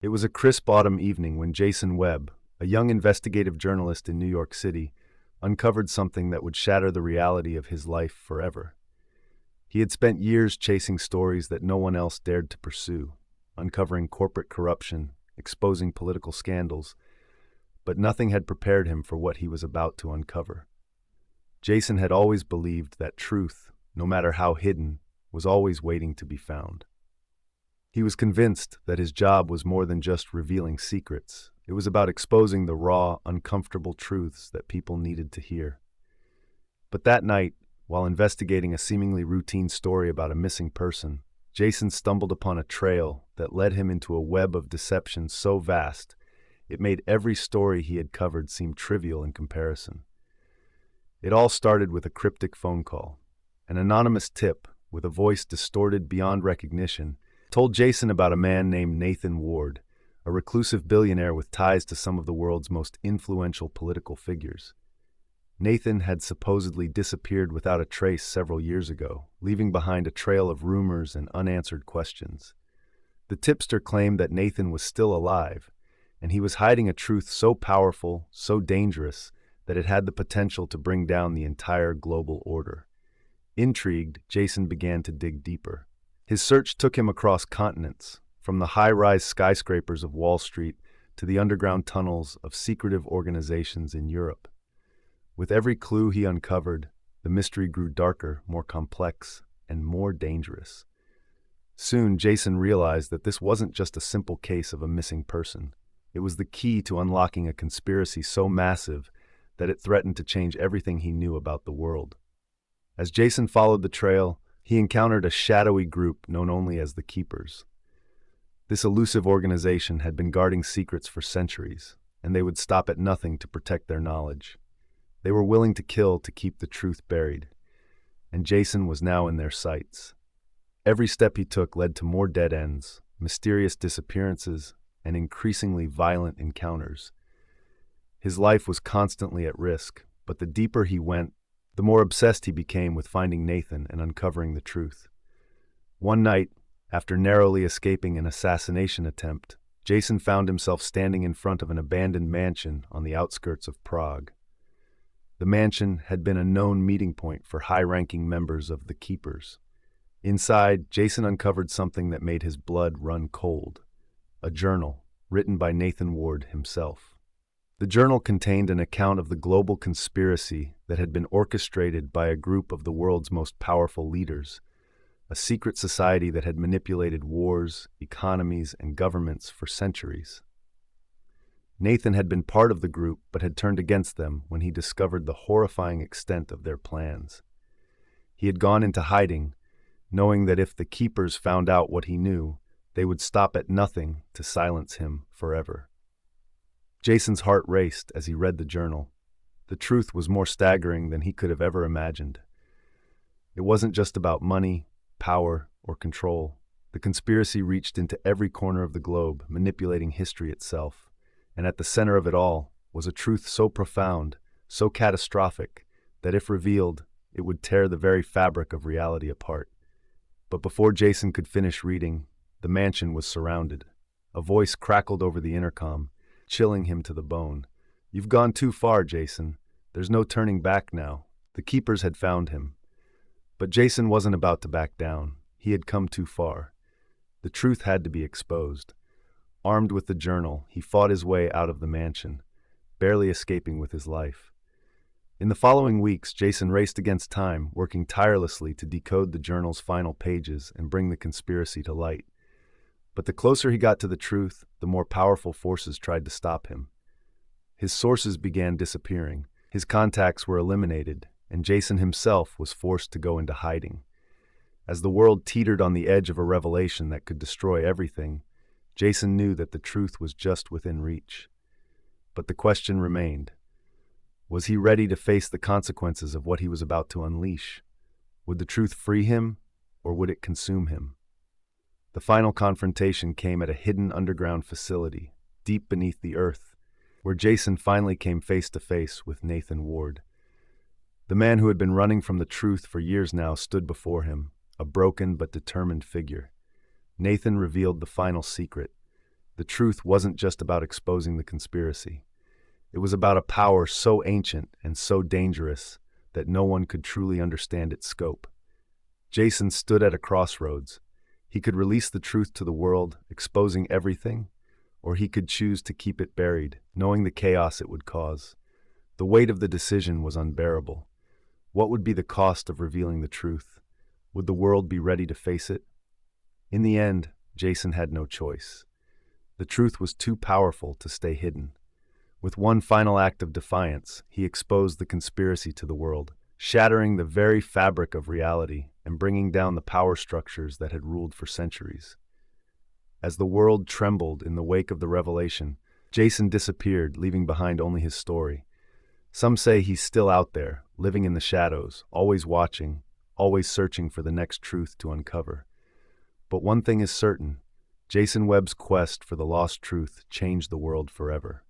It was a crisp autumn evening when Jason Webb, a young investigative journalist in New York City, uncovered something that would shatter the reality of his life forever. He had spent years chasing stories that no one else dared to pursue, uncovering corporate corruption, exposing political scandals, but nothing had prepared him for what he was about to uncover. Jason had always believed that truth, no matter how hidden, was always waiting to be found. He was convinced that his job was more than just revealing secrets. It was about exposing the raw, uncomfortable truths that people needed to hear. But that night, while investigating a seemingly routine story about a missing person, Jason stumbled upon a trail that led him into a web of deception so vast, it made every story he had covered seem trivial in comparison. It all started with a cryptic phone call. An anonymous tip, with a voice distorted beyond recognition, told Jason about a man named Nathan Ward, a reclusive billionaire with ties to some of the world's most influential political figures. Nathan had supposedly disappeared without a trace several years ago, leaving behind a trail of rumors and unanswered questions. The tipster claimed that Nathan was still alive, and he was hiding a truth so powerful, so dangerous, that it had the potential to bring down the entire global order. Intrigued, Jason began to dig deeper. His search took him across continents, from the high-rise skyscrapers of Wall Street to the underground tunnels of secretive organizations in Europe. With every clue he uncovered, the mystery grew darker, more complex, and more dangerous. Soon, Jason realized that this wasn't just a simple case of a missing person. It was the key to unlocking a conspiracy so massive that it threatened to change everything he knew about the world. As Jason followed the trail, he encountered a shadowy group known only as the Keepers. This elusive organization had been guarding secrets for centuries, and they would stop at nothing to protect their knowledge. They were willing to kill to keep the truth buried, and Jason was now in their sights. Every step he took led to more dead ends, mysterious disappearances, and increasingly violent encounters. His life was constantly at risk, but the deeper he went, the more obsessed he became with finding Nathan and uncovering the truth. One night, after narrowly escaping an assassination attempt, Jason found himself standing in front of an abandoned mansion on the outskirts of Prague. The mansion had been a known meeting point for high-ranking members of the Keepers. Inside, Jason uncovered something that made his blood run cold: a journal written by Nathan Ward himself. The journal contained an account of the global conspiracy that had been orchestrated by a group of the world's most powerful leaders, a secret society that had manipulated wars, economies, and governments for centuries. Nathan had been part of the group but had turned against them when he discovered the horrifying extent of their plans. He had gone into hiding, knowing that if the Keepers found out what he knew, they would stop at nothing to silence him forever. Jason's heart raced as he read the journal. The truth was more staggering than he could have ever imagined. It wasn't just about money, power, or control. The conspiracy reached into every corner of the globe, manipulating history itself. And at the center of it all was a truth so profound, so catastrophic, that if revealed, it would tear the very fabric of reality apart. But before Jason could finish reading, the mansion was surrounded. A voice crackled over the intercom, chilling him to the bone. "You've gone too far, Jason. There's no turning back now." The Keepers had found him. But Jason wasn't about to back down. He had come too far. The truth had to be exposed. Armed with the journal, he fought his way out of the mansion, barely escaping with his life. In the following weeks, Jason raced against time, working tirelessly to decode the journal's final pages and bring the conspiracy to light. But the closer he got to the truth, the more powerful forces tried to stop him. His sources began disappearing, his contacts were eliminated, and Jason himself was forced to go into hiding. As the world teetered on the edge of a revelation that could destroy everything, Jason knew that the truth was just within reach. But the question remained: was he ready to face the consequences of what he was about to unleash? Would the truth free him, or would it consume him? The final confrontation came at a hidden underground facility, deep beneath the earth, where Jason finally came face to face with Nathan Ward. The man who had been running from the truth for years now stood before him, a broken but determined figure. Nathan revealed the final secret: The truth wasn't just about exposing the conspiracy. It was about a power so ancient and so dangerous that no one could truly understand its scope. Jason stood at a crossroads. He could release the truth to the world, exposing everything, or he could choose to keep it buried, knowing the chaos it would cause. The weight of the decision was unbearable. What would be the cost of revealing the truth? Would the world be ready to face it? In the end, Jason had no choice. The truth was too powerful to stay hidden. With one final act of defiance, he exposed the conspiracy to the world, shattering the very fabric of reality and bringing down the power structures that had ruled for centuries. As the world trembled in the wake of the revelation, Jason disappeared, leaving behind only his story. Some say he's still out there, living in the shadows, always watching, always searching for the next truth to uncover. But one thing is certain: Jason Webb's quest for the lost truth changed the world forever.